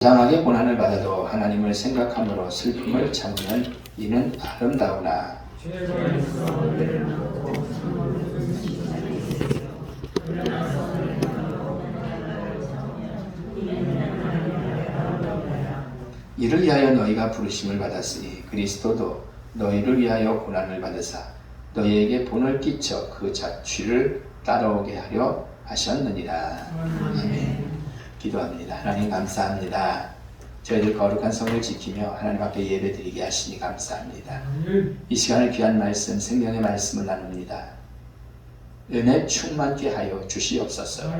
이상하게 고난을 받아도 하나님을 생각함으로 슬픔을 참으면 이는 아름다우나 이를 위하여 너희가 부르심을 받았으니 그리스도도 너희를 위하여 고난을 받으사 너희에게 본을 끼쳐 그 자취를 따라오게 하려 하셨느니라. 아멘. 기도합니다. 하나님 감사합니다. 저희들 거룩한 성을 지키며 하나님 앞에 예배드리게 하시니 감사합니다. 이 시간을 귀한 말씀, 생명의 말씀을 나눕니다. 은혜 충만케 하여 주시옵소서.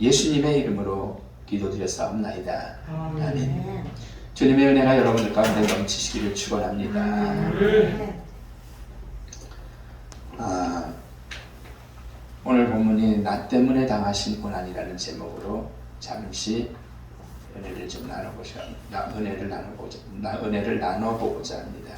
예수님의 이름으로 기도드렸사옵나이다. 아멘. 주님의 은혜가 여러분들 가운데 넘치시기를 축원합니다. 오늘 본문이 나 때문에 당하신 고난이라는 제목으로 잠시 은혜를 좀 은혜를 나눠보고자 합니다.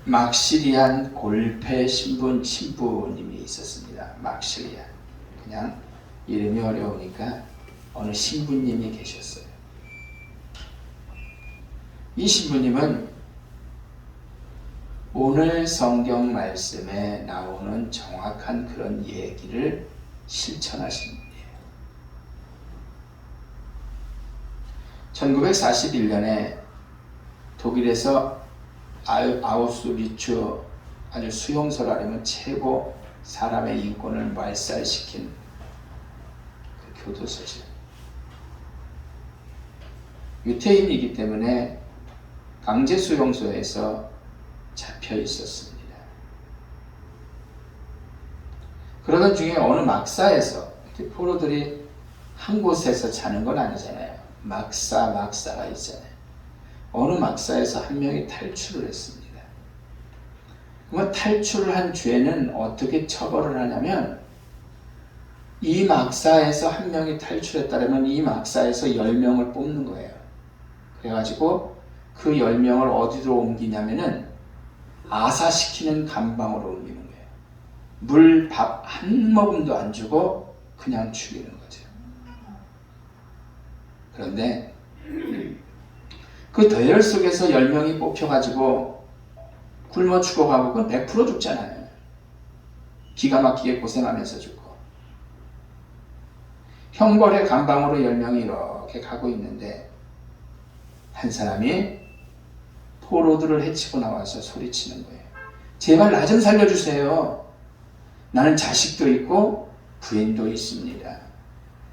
막시리안 골패 신부님이 있었습니다. 막시리안. 그냥 이름이 어려우니까 어느 신부님이 계셨어요. 이 신부님은 오늘 성경 말씀에 나오는 정확한 그런 얘기를 실천하신 분이에요. 1941년에 독일에서 아우슈비츠 아주 수용소라면 최고 사람의 인권을 말살시킨 그 교도소죠. 유태인이기 때문에 강제 수용소에서 잡혀 있었습니다. 그러던 중에 어느 막사에서 포로들이 한 곳에서 자는 건 아니잖아요. 막사가 있잖아요. 어느 막사에서 한 명이 탈출을 했습니다. 그러면 탈출을 한 죄는 어떻게 처벌을 하냐면 이 막사에서 한 명이 탈출했다면 이 막사에서 10명을 뽑는 거예요. 그래가지고 그 10명을 어디로 옮기냐면은 아사시키는 감방으로 옮기는 거예요. 물, 밥 한 모금도 안 주고 그냥 죽이는 거죠. 그런데 그 대열 속에서 10명이 뽑혀가지고 굶어 죽어가고 그건 100% 죽잖아요. 기가 막히게 고생하면서 죽고. 형벌의 감방으로 10명이 이렇게 가고 있는데 한 사람이 포로들을 해치고 나와서 소리치는 거예요. 제발 나 좀 살려주세요. 나는 자식도 있고 부인도 있습니다.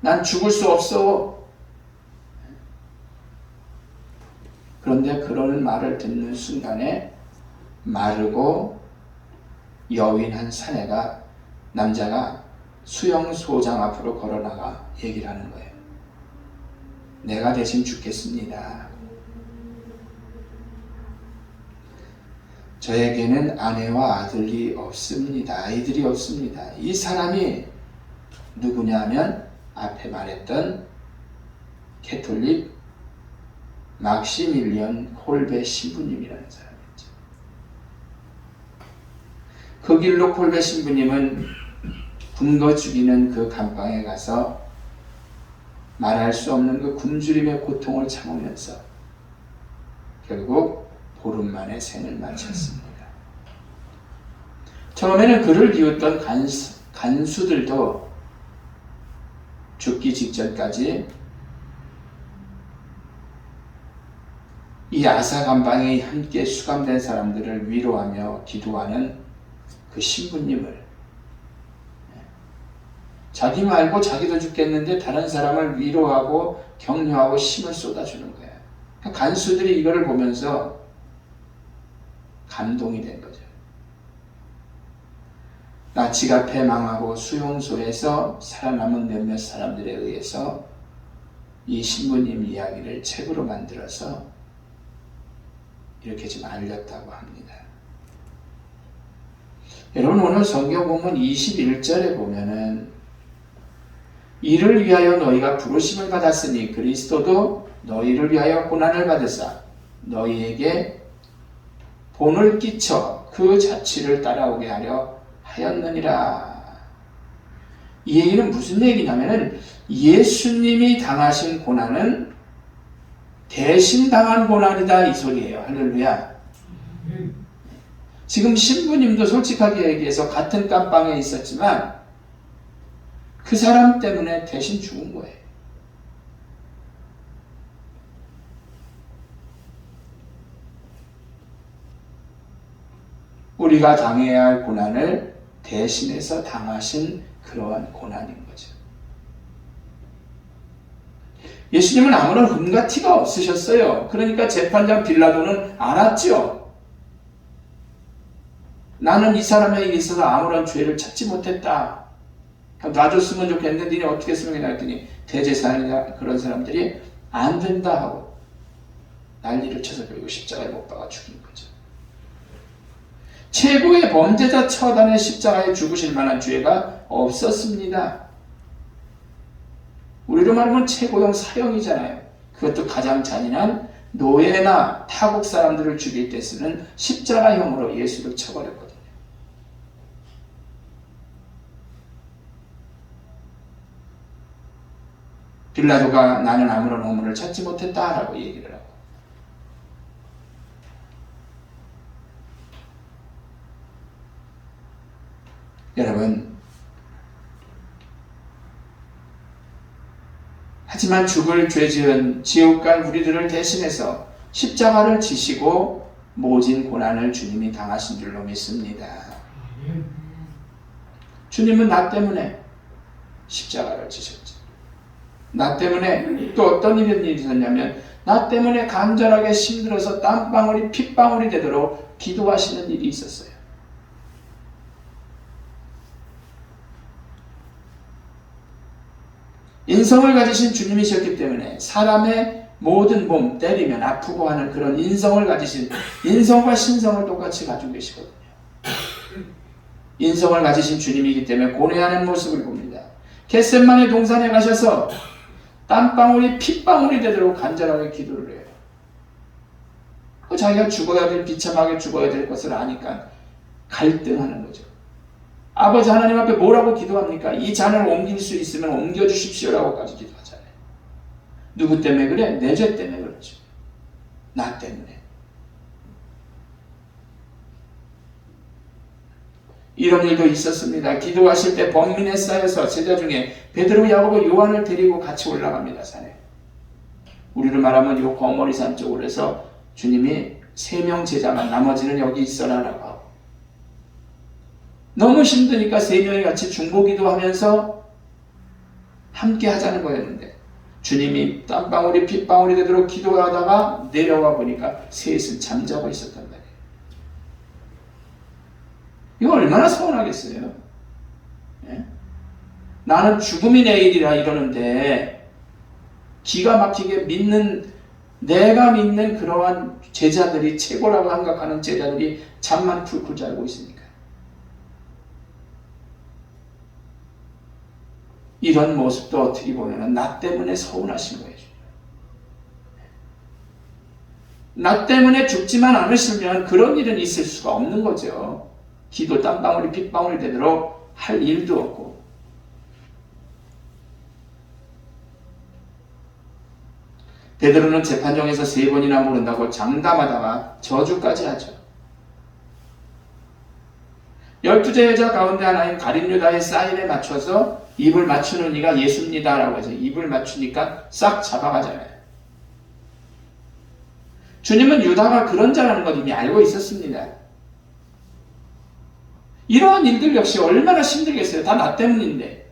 난 죽을 수 없어. 그런데 그러는 말을 듣는 순간에 마르고 여윈 한 사내가 남자가 수용소장 앞으로 걸어나가 얘기를 하는 거예요. 내가 대신 죽겠습니다. 저에게는 아내와 아들이 없습니다. 아이들이 없습니다. 이 사람이 누구냐면 앞에 말했던 캐톨릭 막시밀리언 콜베 신부님이라는 사람이었죠. 그 길로 콜베 신부님은 굶어 죽이는 그 감방에 가서 말할 수 없는 그 굶주림의 고통을 참으면서 결국 보름 만에 생을 마쳤습니다. 처음에는 그를 비웃던 간수들도 죽기 직전까지 이 아사 감방에 함께 수감된 사람들을 위로하며 기도하는 그 신부님을 자기 말고 자기도 죽겠는데 다른 사람을 위로하고 격려하고 힘을 쏟아주는 거예요. 간수들이 이거를 보면서 감동이 된 거죠. 나치가 패망하고 수용소에서 살아남은 몇몇 사람들에 의해서 이 신부님 이야기를 책으로 만들어서 이렇게 좀 알렸다고 합니다. 여러분 오늘 성경 본문 21절에 보면은 이를 위하여 너희가 부르심을 받았으니 그리스도도 너희를 위하여 고난을 받으사 너희에게 본을 끼쳐 그 자취를 따라오게 하려 하였느니라. 이 얘기는 무슨 얘기냐면은 예수님이 당하신 고난은 대신 당한 고난이다 이 소리예요. 할렐루야. 지금 신부님도 솔직하게 얘기해서 같은 깜빵에 있었지만 그 사람 때문에 대신 죽은 거예요. 우리가 당해야 할 고난을 대신해서 당하신 그러한 고난인 거죠. 예수님은 아무런 흠과 티가 없으셨어요. 그러니까 재판장 빌라도는 알았죠. 나는 이 사람에게 있어서 아무런 죄를 찾지 못했다. 놔줬으면 좋겠는데 니네 어떻게 했으면 했더니 대제사장이나 그런 사람들이 안 된다 하고 난리를 쳐서 결국 십자가에 못 박아 죽인 거죠. 최고의 범죄자 처단에 십자가에 죽으실 만한 죄가 없었습니다. 우리로 말하면 최고형 사형이잖아요. 그것도 가장 잔인한 노예나 타국 사람들을 죽일 때 쓰는 십자가형으로 예수를 쳐버렸거든요. 빌라도가 나는 아무런 허물을 찾지 못했다라고 얘기를 하고, 여러분, 하지만 죽을 죄 지은 지옥 갈 우리들을 대신해서 십자가를 지시고 모진 고난을 주님이 당하신 줄로 믿습니다. 주님은 나 때문에 십자가를 지셨죠. 나 때문에 또 어떤 일이 있었냐면 나 때문에 간절하게 힘들어서 땀방울이 핏방울이 되도록 기도하시는 일이 있었어요. 인성을 가지신 주님이셨기 때문에 사람의 모든 몸 때리면 아프고 하는 그런 인성을 가지신, 인성과 신성을 똑같이 가지고 계시거든요. 인성을 가지신 주님이기 때문에 고뇌하는 모습을 봅니다. 겟셋마네 동산에 가셔서 땀방울이 핏방울이 되도록 간절하게 기도를 해요. 자기가 죽어야 될, 비참하게 죽어야 될 것을 아니까 갈등하는 거죠. 아버지 하나님 앞에 뭐라고 기도합니까? 이 잔을 옮길 수 있으면 옮겨주십시오라고까지 기도하잖아요. 누구 때문에 그래? 내 죄 때문에 그렇죠. 나 때문에. 이런 일도 있었습니다. 기도하실 때 번민에 쌓여서 제자 중에 베드로, 야고보, 요한을 데리고 같이 올라갑니다. 산에. 우리를 말하면 요 거머리산 쪽으로 해서 주님이 3명 제자만, 나머지는 여기 있어라라고 하고, 너무 힘드니까 3명이 같이 중보기도 하면서 함께 하자는 거였는데 주님이 땀방울이 핏방울이 되도록 기도하다가 내려와 보니까 셋은 잠자고 있었단 말이에요. 이거 얼마나 서운하겠어요. 예? 나는 죽음이 내일이라 이러는데 기가 막히게 믿는, 내가 믿는 그러한 제자들이, 최고라고 생각하는 제자들이 잠만 쿨쿨 자고 있으니까. 이런 모습도 어떻게 보면 나 때문에 서운하신 거예요. 나 때문에 죽지만 않으시면 그런 일은 있을 수가 없는 거죠. 기도 땀방울이 핏방울이 되도록 할 일도 없고. 베드로는 재판정에서 3번이나 모른다고 장담하다가 저주까지 하죠. 12제 여자 가운데 하나인 가룟 유다의 사인에 맞춰서 입을 맞추는 이가 예수입니다라고 해서 입을 맞추니까 싹 잡아가잖아요. 주님은 유다가 그런 자라는 것 이미 알고 있었습니다. 이러한 일들 역시 얼마나 힘들겠어요. 다 나 때문인데.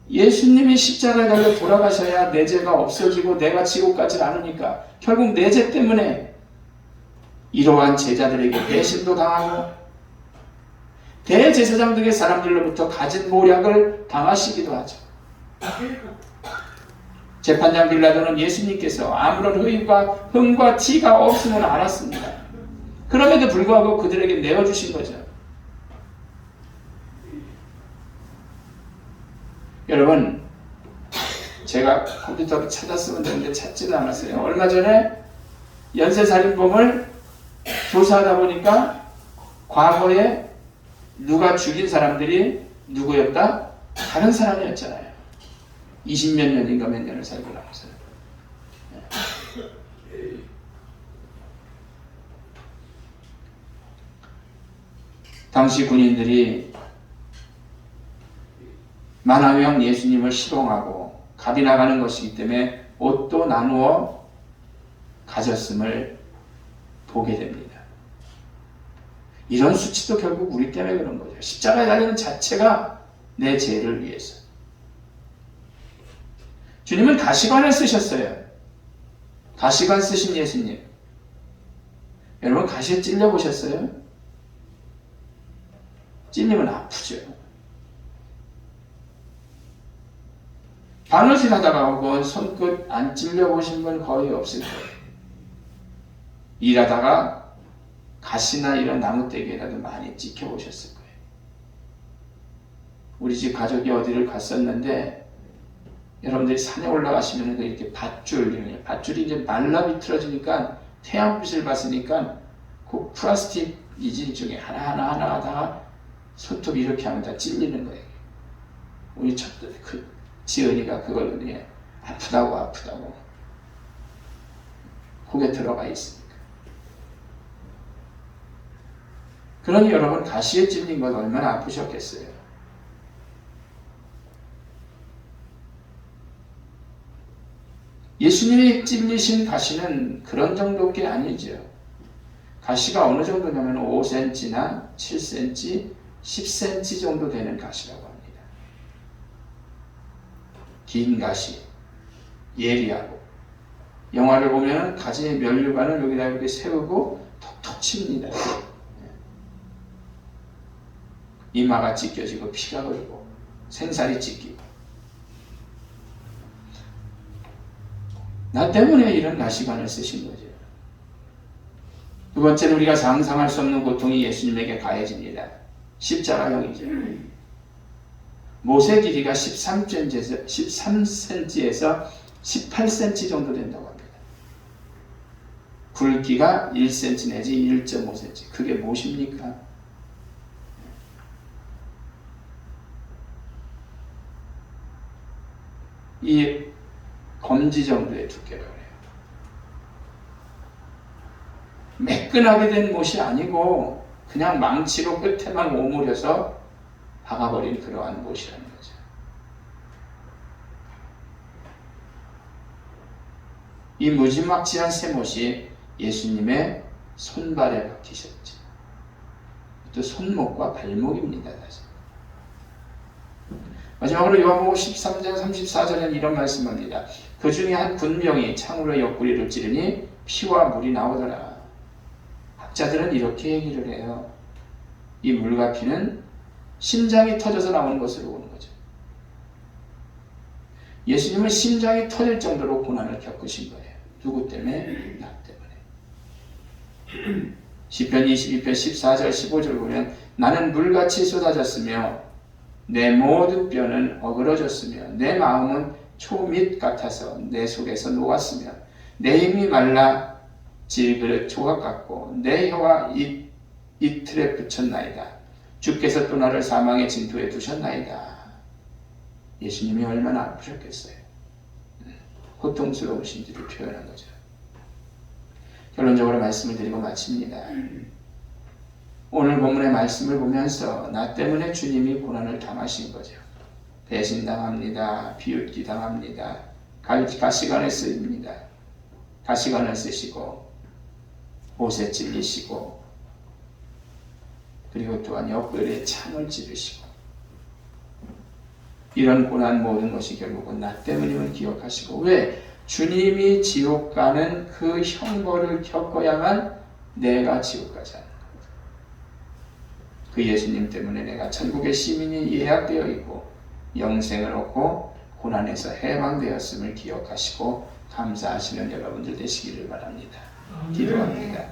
예수님이 십자가에 달려 돌아가셔야 내 죄가 없어지고 내가 지옥 가지 않으니까 결국 내 죄 때문에 이러한 제자들에게 배신도 당하고 대제사장 등의 사람들로부터 가진 모략을 당하시기도 하죠. 재판장 빌라도는 예수님께서 아무런 흠과 티가 없음을 알았습니다. 그럼에도 불구하고 그들에게 내어주신 거죠. 여러분, 제가 컴퓨터로 찾았으면 되는데 찾지는 않았어요. 얼마 전에 연쇄살인범을 조사하다 보니까 과거에 누가 죽인 사람들이 누구였다? 다른 사람이었잖아요. 20몇 년인가 몇 년을 살고 나서. 당시 군인들이 만화형 예수님을 희롱하고 갑이 나가는 것이기 때문에 옷도 나누어 가졌음을 보게 됩니다. 이런 수치도 결국 우리 때문에 그런 거죠. 십자가에 달리는 자체가 내 죄를 위해서. 주님은 가시관을 쓰셨어요. 가시관 쓰신 예수님. 여러분 가시에 찔려 보셨어요? 찔리면 아프죠. 바느질 하다가 혹은 손끝 안 찔려 보신 분 거의 없을 거예요. 일하다가 가시나 이런 나무떼기라도 많이 찍혀 보셨을 거예요. 우리 집 가족이 어디를 갔었는데 여러분들이 산에 올라가시면 이렇게 밧줄이 이제 말라 비틀어지니까 태양빛을 받으니까 그 플라스틱 이질 중에 하나 하다가 손톱 이렇게 하면 다 찔리는 거예요. 우리 지은이가 그걸 그냥 아프다고 속에 들어가 있으니까. 그러니 여러분 가시에 찔린 건 얼마나 아프셨겠어요. 예수님이 찔리신 가시는 그런 정도가 아니죠. 가시가 어느 정도냐면 5cm나 7cm, 10cm 정도 되는 가시라고 합니다. 긴 가시, 예리하고. 영화를 보면 가지의 면류관을 여기다 이렇게 세우고 톡톡 칩니다. 이마가 찢겨지고 피가 흐르고 생살이 찢기고. 나 때문에 이런 가시관을 쓰신 거죠. 두 번째는 우리가 상상할 수 없는 고통이 예수님에게 가해집니다. 십자가형이죠. 못의 길이가 13cm에서 18cm 정도 된다고 합니다. 굵기가 1cm 내지 1.5cm. 그게 무엇입니까? 이 검지 정도의 두께라고 해요. 매끈하게 된 못이 아니고 그냥 망치로 끝에만 오므려서 박아버린 그러한 못이라는 거죠. 이 무지막지한 쇠못이 예수님의 손발에 박히셨죠. 또 손목과 발목입니다. 사실. 마지막으로 요한복음 13장 34절에는 이런 말씀합니다. 그 중에 한 군병이 창으로 옆구리를 찌르니 피와 물이 나오더라. 학자들은 이렇게 얘기를 해요. 이 물과 피는 심장이 터져서 나오는 것으로 보는 거죠. 예수님은 심장이 터질 정도로 고난을 겪으신 거예요. 누구 때문에? 나 때문에. 시편 22편 14절 15절 보면 나는 물같이 쏟아졌으며 내 모든 뼈는 어그러졌으며 내 마음은 초밑 같아서 내 속에서 녹았으며 내 힘이 말라 질그릇 조각 같고 내 혀와 이틀에 붙였나이다. 주께서 또 나를 사망의 진토에 두셨나이다. 예수님이 얼마나 아프셨겠어요. 고통스러우신지를 표현한 거죠. 결론적으로 말씀을 드리고 마칩니다. 오늘 본문의 말씀을 보면서 나 때문에 주님이 고난을 당하신 거죠. 배신당합니다. 비웃기 당합니다. 가시관을 쓰입니다. 가시관을 쓰시고 옷에 찔리시고 그리고 또한 옆구리에 창을 찌르시고 이런 고난 모든 것이 결국은 나 때문임을 기억하시고 왜? 주님이 지옥 가는 그 형벌을 겪어야만 내가 지옥 가지 않는 겁니다. 그 예수님 때문에 내가 천국의 시민이 예약되어 있고 영생을 얻고 고난에서 해방되었음을 기억하시고 감사하시는 여러분들 되시기를 바랍니다. 기도합니다.